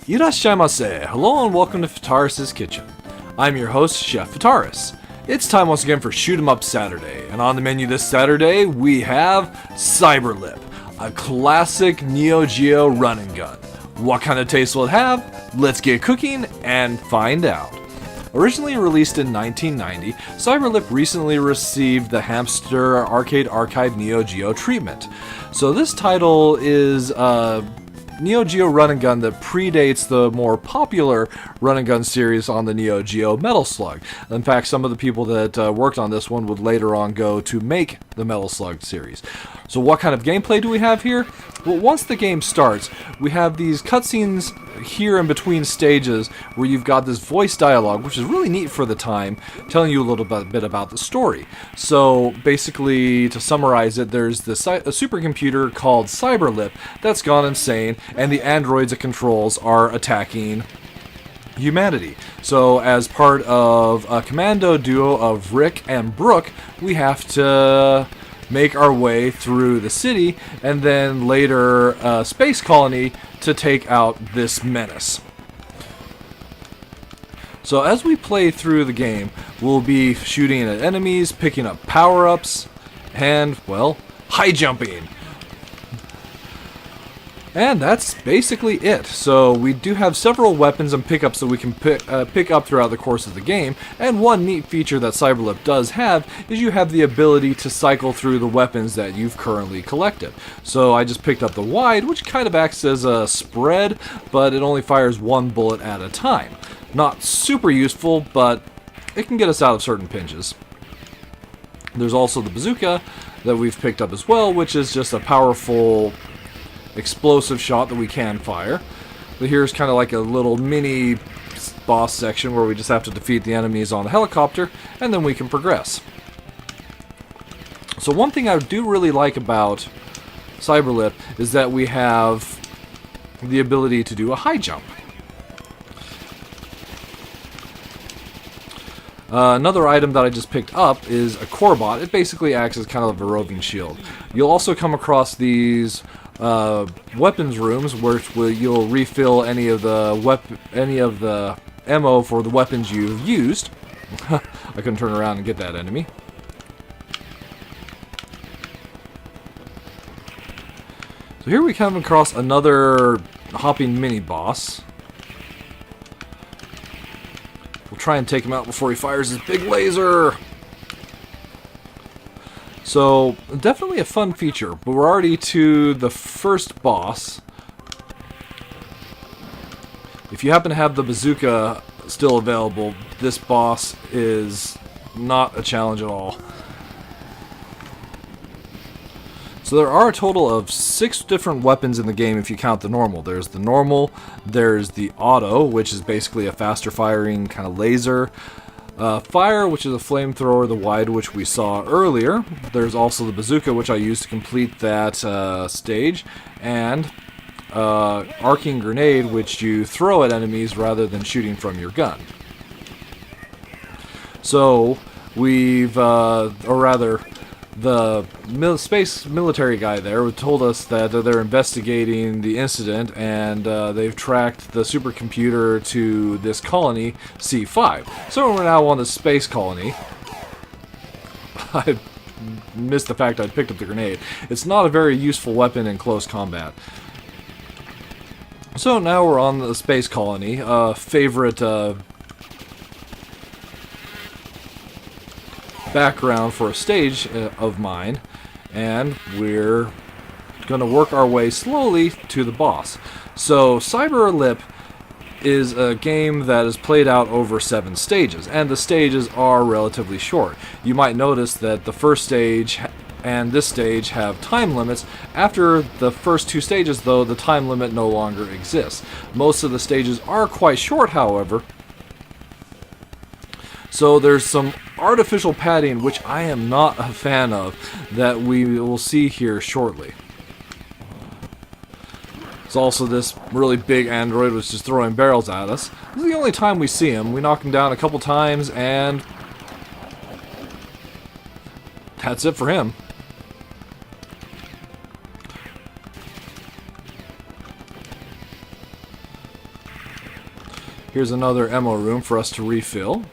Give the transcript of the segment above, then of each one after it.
Irashaimase! Hello and welcome to Fitaurus Kitchen. I'm your host, Chef Fitaurus. It's time once again for Shoot 'em Up Saturday, and on the menu this Saturday we have Cyberlip, a classic Neo Geo run and gun. What kind of taste will it have? Let's get cooking and find out. Originally released in 1990, Cyberlip recently received the Hamster Arcade Archive Neo Geo treatment. So this title is Neo Geo run and gun that predates the more popular run and gun series on the Neo Geo Metal Slug. In fact, some of the people that worked on this one would later on go to make the Metal Slug series. So what kind of gameplay do we have here? Well, once the game starts, we have these cutscenes here in between stages where you've got this voice dialogue, which is really neat for the time, telling you a little bit about the story. So basically, to summarize it, there's a supercomputer called Cyberlip that's gone insane, and the androids it controls are attacking humanity. So as part of a commando duo of Rick and Brooke, we have to make our way through the city and then later a space colony to take out this menace. So as we play through the game, we'll be shooting at enemies, picking up power-ups, and, well, high jumping. And that's basically it. So we do have several weapons and pickups that we can pick up throughout the course of the game. And one neat feature that Cyberlip does have is you have the ability to cycle through the weapons that you've currently collected. So I just picked up the wide, which kind of acts as a spread, but it only fires one bullet at a time. Not super useful, but it can get us out of certain pinches. There's also the bazooka that we've picked up as well, which is just a powerful explosive shot that we can fire. But here's kind of like a little mini boss section where we just have to defeat the enemies on the helicopter, and then we can progress. So one thing I do really like about Cyberlip is that we have the ability to do a high jump. Another item that I just picked up is a Corebot. It basically acts as kind of a roving shield. You'll also come across these weapons rooms where you'll refill any of the ammo for the weapons you've used. I couldn't turn around and get that enemy. So here we come across another hopping mini boss. We'll try and take him out before he fires his big laser. So, definitely a fun feature, but we're already to the first boss. If you happen to have the bazooka still available, this boss is not a challenge at all. So there are a total of 6 different weapons in the game if you count the normal. There's the normal, there's the auto, which is basically a faster firing kind of laser. Fire, which is a flamethrower, the wide, which we saw earlier. There's also the bazooka, which I used to complete that stage, and arcing grenade, which you throw at enemies rather than shooting from your gun. So we've, or rather, the space military guy there told us that they're investigating the incident, and they've tracked the supercomputer to this colony, C5. So we're now on the space colony. I missed the fact I picked up the grenade. It's not a very useful weapon in close combat. So now we're on the space colony, favorite background for a stage of mine, and we're going to work our way slowly to the boss. So Cyberlip is a game that is played out over 7 stages, and the stages are relatively short. You might notice that the first stage and this stage have time limits. After the first 2 stages, though, the time limit no longer exists. Most of the stages are quite short, however. So there's some artificial padding, which I am not a fan of, that we will see here shortly. There's also this really big android which is just throwing barrels at us. This is the only time we see him. We knock him down a couple times, and that's it for him. Here's another ammo room for us to refill.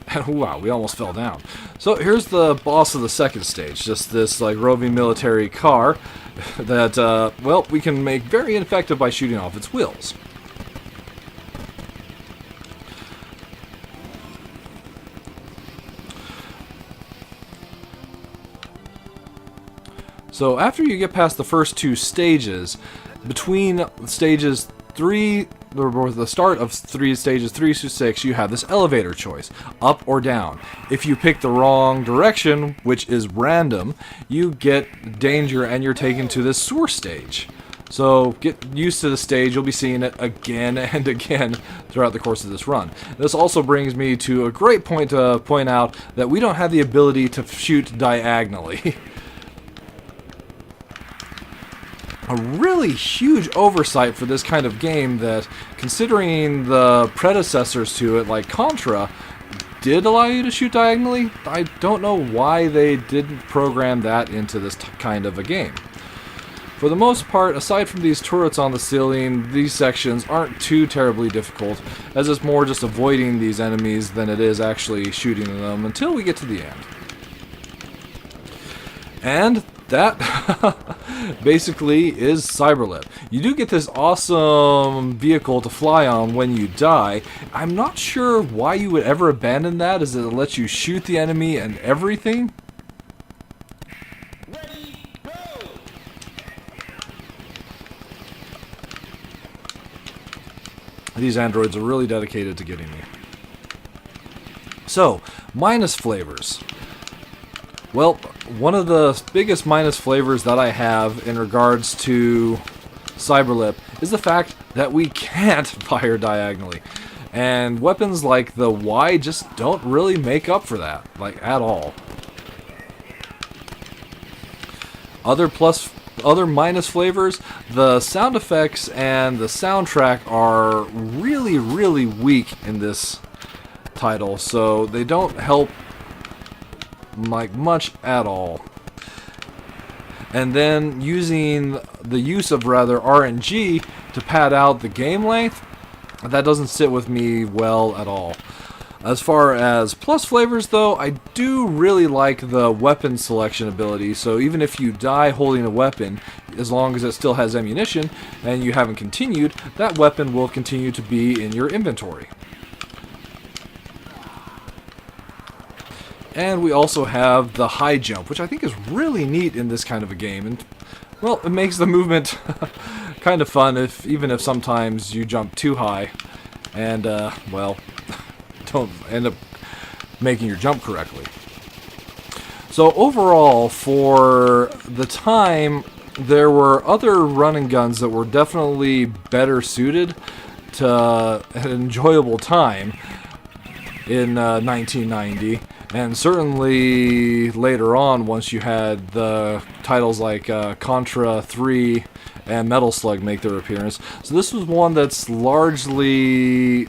And wow, we almost fell down. So here's the boss of the second stage, just this like roving military car that, well, we can make very ineffective by shooting off its wheels. So after you get past the first two stages, between stages 3, or the start of stages 3 to 6, you have this elevator choice, up or down. If you pick the wrong direction, which is random, you get danger and you're taken to this sewer stage. So get used to the stage, you'll be seeing it again and again throughout the course of this run. This also brings me to a great point to point out that we don't have the ability to shoot diagonally. A really huge oversight for this kind of game that, considering the predecessors to it, like Contra, did allow you to shoot diagonally. I don't know why they didn't program that into this kind of a game. For the most part, aside from these turrets on the ceiling, these sections aren't too terribly difficult, as it's more just avoiding these enemies than it is actually shooting them until we get to the end. And that basically is Cyberlip. You do get this awesome vehicle to fly on when you die. I'm not sure why you would ever abandon that, as it lets you shoot the enemy and everything. Ready, go! These androids are really dedicated to getting me. So, minus flavors. Well, one of the biggest minus flavors that I have in regards to Cyberlip is the fact that we can't fire diagonally. And weapons like the Y just don't really make up for that, like, at all. Other minus flavors, the sound effects and the soundtrack are really, really weak in this title, so they don't help like much at all. And then using the use of rather RNG to pad out the game length, that doesn't sit with me well at all. As far as plus flavors though, I do really like the weapon selection ability, so even if you die holding a weapon, as long as it still has ammunition and you haven't continued, that weapon will continue to be in your inventory. And we also have the high jump, which I think is really neat in this kind of a game. And, well, it makes the movement kind of fun, even if sometimes you jump too high and, well, don't end up making your jump correctly. So overall, for the time, there were other run and guns that were definitely better suited to an enjoyable time in 1990. And certainly later on, once you had the titles like Contra 3 and Metal Slug make their appearance. So this was one that's largely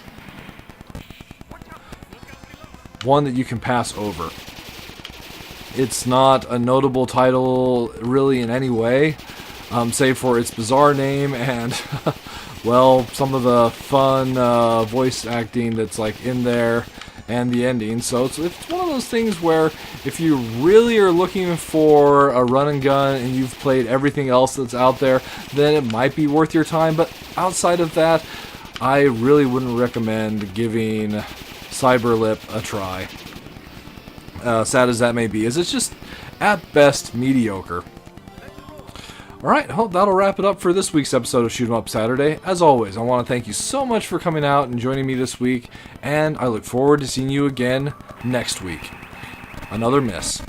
one that you can pass over. It's not a notable title really in any way, save for its bizarre name and, well, some of the fun voice acting that's like in there. And the ending. So it's one of those things where if you really are looking for a run and gun and you've played everything else that's out there, then it might be worth your time. But outside of that, I really wouldn't recommend giving Cyberlip a try. Sad as that may be, as it's just at best mediocre. Alright, I hope that'll wrap it up for this week's episode of Shoot 'em Up Saturday. As always, I want to thank you so much for coming out and joining me this week, and I look forward to seeing you again next week. Another miss.